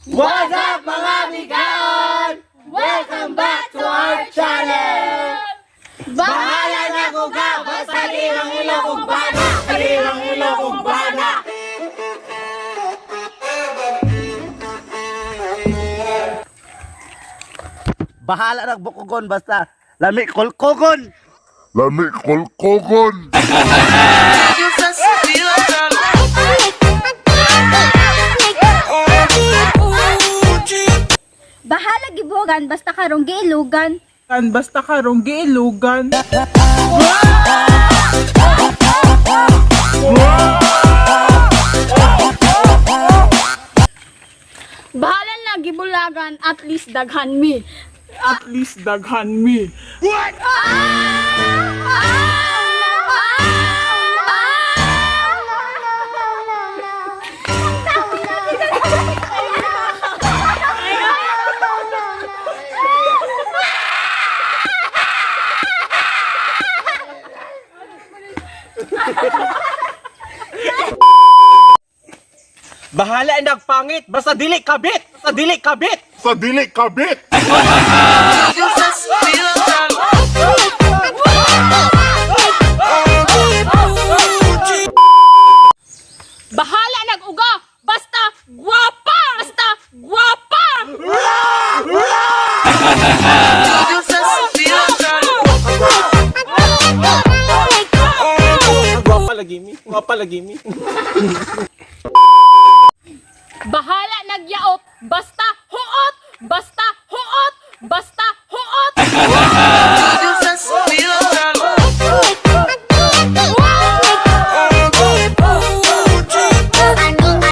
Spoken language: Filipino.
What's up mga bigaon? Welcome back to our channel! Bahala na ko ka! Basta dirang ilokong bana! Dirang ilokong bana! Bahala na bukugon basta lami kulkugon! Lami kolkogon. Bahala gibugan basta karong giilugan. Basta karong giilugan. Bahala na gibulagan at least daghan mi. At least daghan mi. Bahala ang nagpangit! Basta dili kabit! Basta dili kabit! Sa dili kabit. Bahala nag-uga basta gwapa! Basta gwapa! Gwapa lagi mi! Gwapa lagi mi! Bahala nagyaot basta huot! Basta huot! Basta huot!